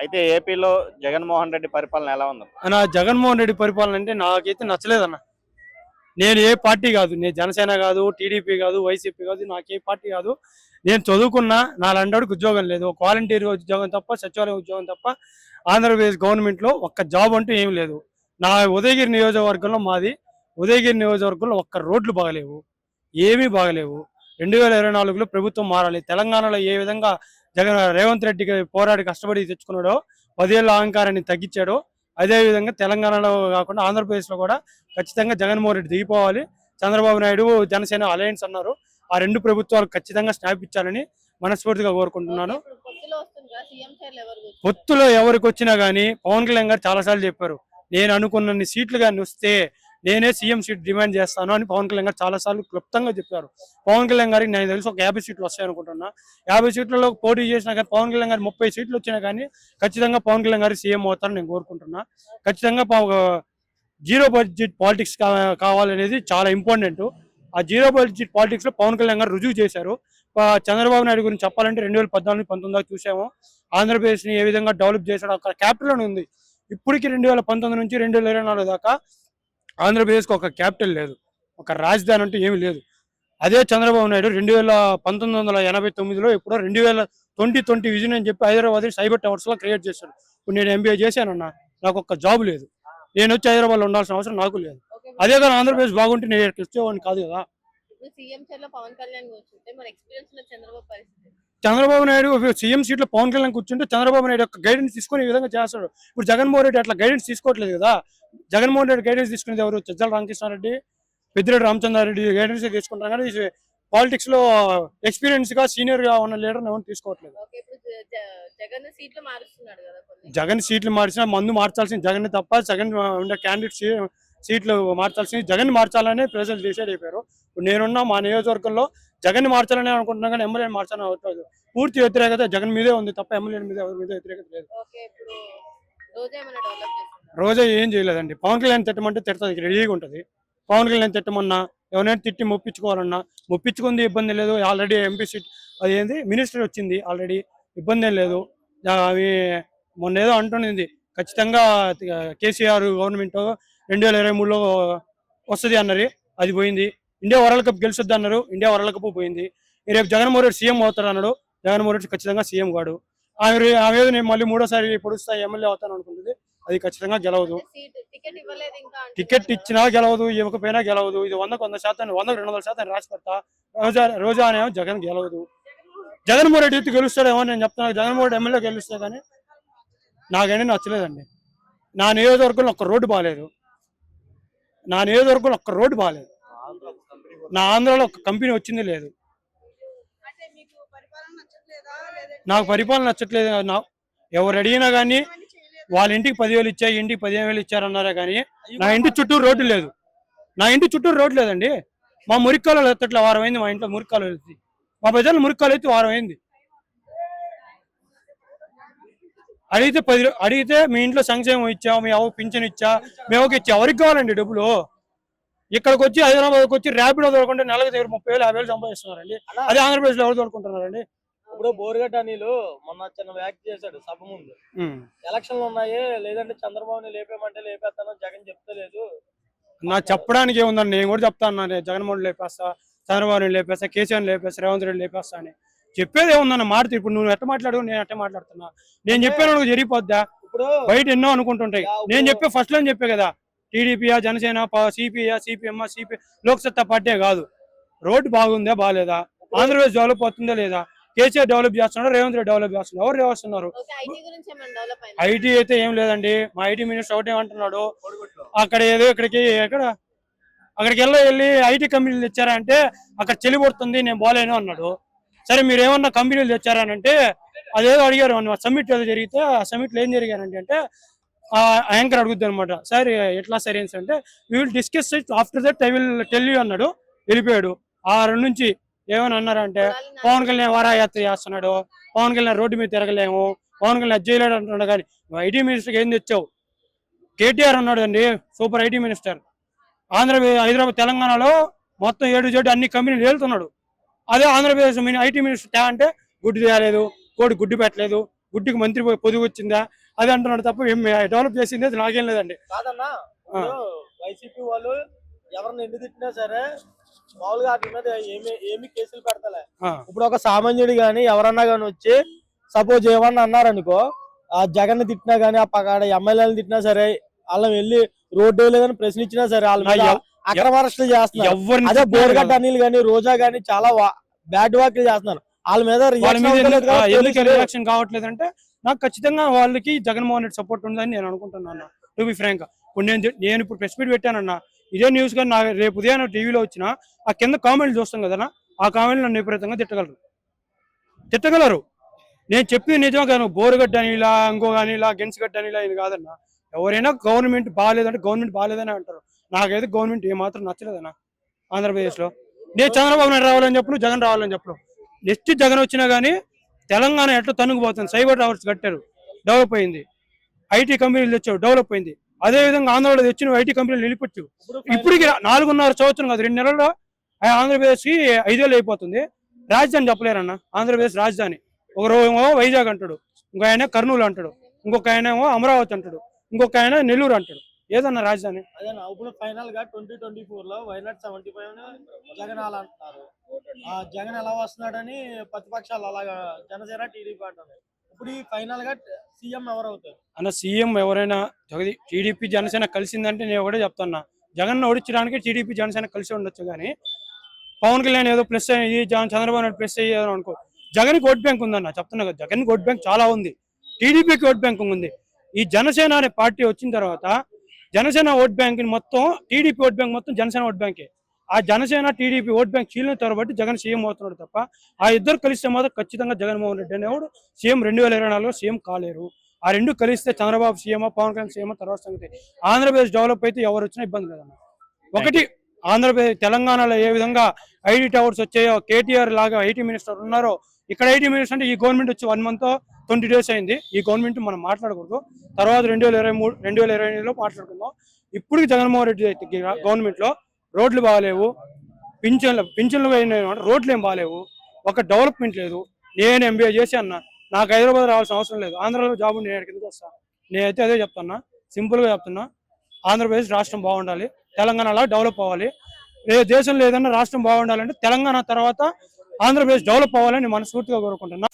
అయితే ఏపీలో జగన్మోహన్ రెడ్డి పరిపాలన ఎలా ఉంది? జగన్మోహన్ రెడ్డి పరిపాలన అంటే నాకైతే నచ్చలేదన్న. నేను ఏ పార్టీ కాదు, నేను జనసేన కాదు, టీడీపీ కాదు, వైసీపీ కాదు, నాకు ఏ పార్టీ కాదు. నేను చదువుకున్నా, నా లాంటి ఉద్యోగం లేదు. ఒక వాలంటీర్ ఉద్యోగం తప్ప, సచివాలయం ఉద్యోగం తప్ప ఆంధ్రప్రదేశ్ గవర్నమెంట్లో ఒక్క జాబ్ అంటూ ఏమి లేదు. నా ఉదయగిరి నియోజకవర్గంలో మాది ఉదయగిరి నియోజకవర్గంలో ఒక్క రోడ్లు బాగలేవు, ఏమీ బాగలేవు. 2024లో ప్రభుత్వం మారాలి. తెలంగాణలో ఏ విధంగా రేవంత్ రెడ్డికి పోరాడి కష్టపడి తెచ్చుకున్నాడో, 10 ఏళ్ళ అహంకారాన్ని తగ్గించాడో, అదేవిధంగా తెలంగాణలో కాకుండా ఆంధ్రప్రదేశ్లో కూడా ఖచ్చితంగా జగన్మోహన్ రెడ్డి దిగిపోవాలి. చంద్రబాబు నాయుడు జనసేన అలయన్స్ అన్నారు. ఆ రెండు ప్రభుత్వాలు ఖచ్చితంగా స్నాప్ ఇచ్చాలని మనస్ఫూర్తిగా కోరుకుంటున్నాను. పొత్తులో ఎవరికి వచ్చినా కానీ పవన్ కళ్యాణ్ గారు చాలాసార్లు చెప్పారు, నేను అనుకున్న సీట్లు కానీ వస్తే నేనే సీఎం సీట్ డిమాండ్ చేస్తాను అని పవన్ కళ్యాణ్ గారు చాలాసార్లు క్లుప్తంగా చెప్పారు. పవన్ కళ్యాణ్ గారికి నేను తెలిసి ఒక 50 సీట్లు వస్తాయి అనుకుంటున్నా. 50 సీట్లలో పోటీ చేసినా కానీ పవన్ కళ్యాణ్ గారు 30 సీట్లు వచ్చినా కానీ ఖచ్చితంగా పవన్ కళ్యాణ్ గారు సీఎం అవుతారని నేను కోరుకుంటున్నా. ఖచ్చితంగా జీరో బడ్జెట్ పాలిటిక్స్ కావాలనేది చాలా ఇంపార్టెంట్. ఆ జీరో బడ్జెట్ పాలిటిక్స్ లో పవన్ కళ్యాణ్ గారు రుజువు చేశారు. చంద్రబాబు నాయుడు గురించి చెప్పాలంటే 2014-19 చూసాము. ఆంధ్రప్రదేశ్ ని ఏ విధంగా డెవలప్ చేశాడు. అక్కడ క్యాపిటల్ ఉంది. ఇప్పటికి 2019 నుంచి 2024 దాకా ఆంధ్రప్రదేశ్కి ఒక క్యాపిటల్ లేదు, ఒక రాజధాని అంటూ ఏమీ లేదు. అదే చంద్రబాబు నాయుడు 1989లో ఎప్పుడో 2020 విజన్ అని చెప్పి హైదరాబాద్ సైబర్ టవర్స్ లో క్రియేట్ చేశాడు. ఇప్పుడు నేను MBA చేశానన్నా, నాకు ఒక్క జాబ్ లేదు. నేను వచ్చి హైదరాబాద్ లో ఉండాల్సిన అవసరం నాకు లేదు. అదే కానీ ఆంధ్రప్రదేశ్ బాగుంటే నేను వచ్చేవాడిని కాదు కదా. చంద్రబాబు నాయుడు సీఎం సీట్ లో పవన్ కళ్యాణ్ కూర్చుంటే చంద్రబాబు నాయుడు యొక్క గైడెన్స్ తీసుకుని ఈ విధంగా చేస్తాడు. ఇప్పుడు జగన్మోహన్ రెడ్డి అట్లా గైడెన్స్ తీసుకోవట్లేదు కదా. జగన్మోహన్ రెడ్డి గైడెన్స్ తీసుకునేది ఎవరు? చజ్జల రామకృష్ణారెడ్డి, పెద్దిరెడ్డి రామచంద్రారెడ్డి గైడెన్స్ తీసుకుంటారు. కానీ పాలిటిక్స్ లో ఎక్స్పీరియన్స్ గా సీనియర్ గా ఉన్న లీడర్ ఎవరు తీసుకోవట్లేదు. జగన్ సీట్లు మార్చినా మందు మార్చాల్సిన జగన్ తప్ప జగన్ ఉండే క్యాండిడేట్ సీట్లు మార్చాల్సింది జగన్ మార్చాలని ప్రజలు డిసైడ్ అయిపోయారు. ఇప్పుడు నేనున్న మా నియోజకవర్గంలో జగన్ మార్చాలని అనుకుంటున్నా కానీ ఎమ్మెల్యే మార్చాలని అవట్లేదు. పూర్తి వ్యతిరేకత జగన్ మీదే ఉంది తప్ప ఎమ్మెల్యే మీద ఎవరి మీద వ్యతిరేకత లేదు. రోజా ఏం చేయలేదండి. పవన్ కళ్యాణ్ తిట్టమంటే తిడుతుంది, రెడీగా ఉంటుంది. పవన్ కళ్యాణ్ తిట్టమన్నా, ఎవరైనా తిట్టి మొప్పించుకోవాలన్నా మొప్పించుకుంది, ఇబ్బంది లేదు. ఆల్రెడీ ఎంపీ సీట్ అది ఏంది మినిస్టర్ వచ్చింది, ఆల్రెడీ ఇబ్బంది ఏం లేదు. అవి మొన్న ఏదో అంటున్నది, ఖచ్చితంగా కేసీఆర్ గవర్నమెంట్ 2023లో వస్తుంది అన్నారు, అది పోయింది. ఇండియా వరల్డ్ కప్ గెలుస్తుంది అన్నారు, ఇండియా వరల్డ్ కప్ పోయింది. రేపు జగన్మోహన్ రెడ్డి సీఎం అవుతారు అన్నాడు, జగన్మోహన్ రెడ్డి ఖచ్చితంగా సీఎం కాడు. ఆమె నేను మళ్ళీ 3వ సారి పొడుస్తా ఎమ్మెల్యే అవుతాను అనుకుంటుంది, అది ఖచ్చితంగా గెలవదు. టికెట్ ఇచ్చినా గెలవదు, ఇవ్వకపోయినా గెలవదు. ఇది 100% 100-200% రాసి పెడతా. రోజా అనేమో జగన్ గెలవదు. జగన్మోహన్ రెడ్డి ఎత్తి గెలుస్తాడేమో నేను చెప్తాను. జగన్మోహన్ రెడ్డి ఎమ్మెల్యే గెలుస్తే కానీ నాకైనా నచ్చలేదండి. నా నియోజకవర్గంలో ఒక్క రోడ్డు బాగాలేదు. నా నియోజకవర్గంలో ఒక్క రోడ్డు బాగాలేదు. నా ఆంధ్రాలో ఒక కంపెనీ వచ్చింది లేదు. నాకు పరిపాలన నచ్చట్లేదు. ఎవరు అడిగినా కానీ వాళ్ళ ఇంటికి 10,000 ఇచ్చా, ఇంటికి 15,000 ఇచ్చారన్నారా కానీ నా ఇంటి చుట్టూ రోడ్డు లేదు. నా ఇంటి చుట్టూ రోడ్డు లేదండి. మా మురిక్కాలు ఎత్తట్లే, వారం అయింది మా ఇంట్లో మురిక్కాలు ఎత్తి. మా ప్రజలు మురిక్కాలు ఎత్తి వారం అయింది. అడిగితే మీ ఇంట్లో సంక్షేమం ఇచ్చా, మీ అవ్వ పింఛన్ ఇచ్చా, మేమకి ఇచ్చా. ఎవరికి కావాలండి డబ్బులు? ఇక్కడికి వచ్చి హైదరాబాద్కి వచ్చి ర్యాపిడో తోలుకుంటే నెలకు దగ్గర 30,000-50,000 సంపాదిస్తున్నారండి. అదే ఆంధ్రప్రదేశ్ లో ఎవరు తోలుకుంటున్నారండి? ఇప్పుడు బోరుగడ్డ అనిలు మొన్న చిన్న వ్యాఖ్య చేశాడు సభ ముందు, ఎలక్షన్లు ఉన్నాయి, లేదంటే చంద్రబాబుని లేపేమంటే లేపేస్తాను, జగన్ చెప్తలేదు. నాకు చెప్పడానికి ఏముందండి, నేను కూడా చెప్తాను. జగన్మోహన్ లేపేస్తా, చంద్రబాబుని లేపేస్తా, కేసీఆర్ లేపేస్తా, రేవంత్ రెడ్డి లేపేస్తా అని చెప్పేది ఏముందన్న మాట. ఇప్పుడు నువ్వు ఎట్ట మాట్లాడు, నేను ఎట్ట మాట్లాడుతున్నా. నేను చెప్పాను జరిగిపోద్దా? ఇప్పుడు బయట ఎన్నో అనుకుంటుంటాయి. నేను చెప్పే ఫస్ట్ లో చెప్పే కదా, టీడీపీయా, Janasena, CPI, CPM, Loksatta party కాదు. రోడ్డు బాగుందా బాగాలేదా? ఆంధ్రప్రదేశ్ డెవలప్ అవుతుందా లేదా? కేసీఆర్ డెవలప్ చేస్తున్నాడు, రేవంత్ రెడ్డి డెవలప్ చేస్తున్నారు. ఎవరు చేస్తున్నారు? ఐటీ అయితే ఏం లేదండి. మా ఐటీ మినిస్టర్ ఒకటి ఏమంటున్నాడు, అక్కడ ఏదో అక్కడికి వెళ్ళి ఐటీ కంపెనీలు తెచ్చారా అంటే అక్కడ చెల్లిపడుతుంది, నేను పోలేను అన్నాడు. సరే మీరు ఏమన్నా కంపెనీలు తెచ్చారనంటే అదేదో అడిగారు. సమ్మిట్ ఏదో జరిగితే ఆ సమ్మిట్లో ఏం జరిగారంటే అంటే యాంకర్ అడుగుద్ది అనమాట, సార్ ఎట్లా సరే అంటే we will discuss it after that I will tell you అన్నాడు, వెళ్ళిపోయాడు. ఆ నుంచి ఏమని అన్నారంటే పవన్ కళ్యాణ్ వారాయాత్ర చేస్తున్నాడు, పవన్ కళ్యాణ్ రోడ్డు మీద తిరగలేము, పవన్ కళ్యాణ్ చేయలేడు అంటున్నాడు. కానీ ఐటీ మినిస్టర్కి ఏం తెచ్చావు? కేటీఆర్ ఉన్నాడు అండి, super IT minister. Andhra Pradesh, Hyderabad, తెలంగాణలో మొత్తం 7 అన్ని కంపెనీలు వెళ్తున్నాడు. అదే ఆంధ్రప్రదేశ్ ఐటీ మినిస్టర్ అంటే గుడ్డు తేలేదు, కోడి గుడ్డు పెట్టలేదు, గుడ్డికి మంత్రి పొదుగు వచ్చిందా అది అంటున్నాడు తప్ప ఏం డెవలప్ చేసింది అది నాకేం లేదండి. కాదన్నా, వైసీపీ వాళ్ళు ఎవరిని ఎందుకు తిట్టినా సరే మామూలుగా వాటి మీద ఏమి కేసులు పెడతలే. ఇప్పుడు ఒక సామాన్యుడు గాని ఎవరన్నా గాని వచ్చి సపోజ్ ఏమన్నా అన్నారనుకో, ఆ జగన్ తిట్టినా గానీ ఆ పక్కన ఎమ్మెల్యేలు తిట్టినా సరే వాళ్ళని వెళ్ళి రోడ్డు లేదని ప్రశ్నించినా సరే వాళ్ళ మీద అక్రమ అరెస్టులు చేస్తున్నారు. అదే బోర్గడ్డ అనిల్ గాని రోజా గాని చాలా బ్యాడ్ వాక్లు చేస్తున్నారు. వాళ్ళ మీద రియాక్షన్ కావట్లేదు అంటే నాకు ఖచ్చితంగా వాళ్ళకి జగన్మోహన్ రెడ్డి సపోర్ట్ ఉందని నేను అనుకుంటున్నాను. టు బి ఫ్రాంక్ ఇప్పుడు నేను ఇప్పుడు ప్రెస్ మీట్ పెట్టానన్నా, ఇదే న్యూస్ కానీ నాకు రేపు ఉదయం టీవీలో వచ్చినా ఆ కింద కామెంట్లు చూస్తాం కదన్నా, ఆ కామెంట్లు నన్ను విపరీతంగా తిట్టగలరు. నేను చెప్పింది నిజం కాదు. బోరుగడ్డ అనిలా ఇంకో అనిలా గెన్స్గడ్డ అనిలా ఇది కాదన్నా. ఎవరైనా గవర్నమెంట్ బాగాలేదంటే గవర్నమెంట్ బాగాలేదని అంటారు. నాకైతే గవర్నమెంట్ ఏమాత్రం నచ్చలేదన్నా ఆంధ్రప్రదేశ్లో. నేను చంద్రబాబు నాయుడు రావాలని చెప్పను, జగన్ రావాలని చెప్పను. నెక్స్ట్ జగన్ వచ్చినా కానీ తెలంగాణ ఎట్లా తనుకుపోతుంది. సైబర్ టవర్స్ కట్టారు, డెవలప్ అయింది. ఐటీ కంపెనీలు తెచ్చావు, డెవలప్ అయింది. అదేవిధంగా ఆంధ్రలో తెచ్చిన ఐటీ కంపెనీలు నిలిపొచ్చు. ఇప్పటికి 4.5 సంవత్సరం కాదు, 2 నెలల్లో ఆంధ్రప్రదేశ్కి 5 ఏళ్ళు అయిపోతుంది. రాజధాని చెప్పలేరన్న, ఆంధ్రప్రదేశ్ రాజధాని. ఒకరేమో వైజాగ్ అంటాడు, ఇంకో ఆయన కర్నూలు అంటాడు, ఇంకొక ఆయన ఏమో అమరావతి అంటాడు, ఇంకొక ఆయన నెల్లూరు అంటాడు. ఏదన్నా రాజధాని? అదేనా ఇప్పుడు ఫైనల్ గా 2024 లో వైనాట్ 75 జగన్ అలా అంటున్నారు. జగన్ ఎలా వస్తున్నాడని ప్రతిపక్షాలు అలాగా జనసేన టీడీపీ అంటున్నారు. ఇప్పుడు ఈ ఫైనల్ గా సీఎం ఎవరు అవుతారు అన్న? సీఎం ఎవరైనా టీడీపీ జనసేన కలిసిందంటే నేను ఒకటే చెప్తున్నా, జగన్ ఓడించడానికి టీడీపీ జనసేన కలిసి ఉండొచ్చు. కానీ పవన్ కళ్యాణ్ ఏదో ప్లస్ అయ్యి చంద్రబాబు నాయుడు ప్లస్ అయ్యేదో అనుకో. జగన్ ఓట్ బ్యాంక్ ఉందన్న, చెప్తున్నా కదా, జగన్ ఓట్ బ్యాంక్ చాలా ఉంది, టీడీపీకి ఓట్ బ్యాంక్ ఉంది. ఈ జనసేన అనే పార్టీ వచ్చిన తర్వాత జనసేన ఓట్ బ్యాంక్ మొత్తం టీడీపీ ఓట్ బ్యాంక్ మొత్తం జనసేన ఓట్ బ్యాంకే. ఆ జనసేన టీడీపీ ఓట్ బ్యాంక్ చీలిన తర్వాత జగన్ సీఎం అవుతున్నాడు తప్ప ఆ ఇద్దరు కలిస్తే మాత్రం ఖచ్చితంగా జగన్మోహన్ రెడ్డి అనేవాడు సీఎం 2024లో సీఎం కాలేరు. ఆ రెండు కలిస్తే చంద్రబాబు సీఎం, పవన్ కళ్యాణ్ సీఎం తర్వాత సంగతి. ఆంధ్రప్రదేశ్ డెవలప్ అయితే ఎవరు వచ్చినా ఇబ్బంది లేదన్న. ఒకటి ఆంధ్రప్రదేశ్ తెలంగాణలో ఏ విధంగా ఐటీ టవర్స్ వచ్చాయో, కేటీఆర్ లాగా ఐటీ మినిస్టర్ ఉన్నారో, ఇక్కడ ఐటీ మినిస్టర్ అంటే ఈ గవర్నమెంట్ వచ్చి 1 month 20 days అయింది. ఈ గవర్నమెంట్ మనం మాట్లాడకూడదు, తర్వాత 2023-2028లో మాట్లాడుకుందాం. ఇప్పుడు జగన్మోహన్ రెడ్డి గవర్నమెంట్ లో రోడ్లు బాగాలేవు, పింఛన్లు రోడ్లు ఏం బాగాలేవు, ఒక డెవలప్మెంట్ లేదు. నేను ఎంబీఏ చేసి అన్నా, నాకు హైదరాబాద్ రావాల్సిన అవసరం లేదు, ఆంధ్రాలో జాబ్ నేను కిందకి వస్తా. నేనైతే అదే చెప్తున్నా, సింపుల్గా చెప్తున్నా. ఆంధ్రప్రదేశ్ రాష్ట్రం బాగుండాలి, తెలంగాణలో డెవలప్ అవ్వాలి. దేశంలో ఏదైనా రాష్ట్రం బాగుండాలంటే తెలంగాణ తర్వాత ఆంధ్రప్రదేశ్ డెవలప్ అవ్వాలని మనస్ఫూర్తిగా కోరుకుంటున్నా.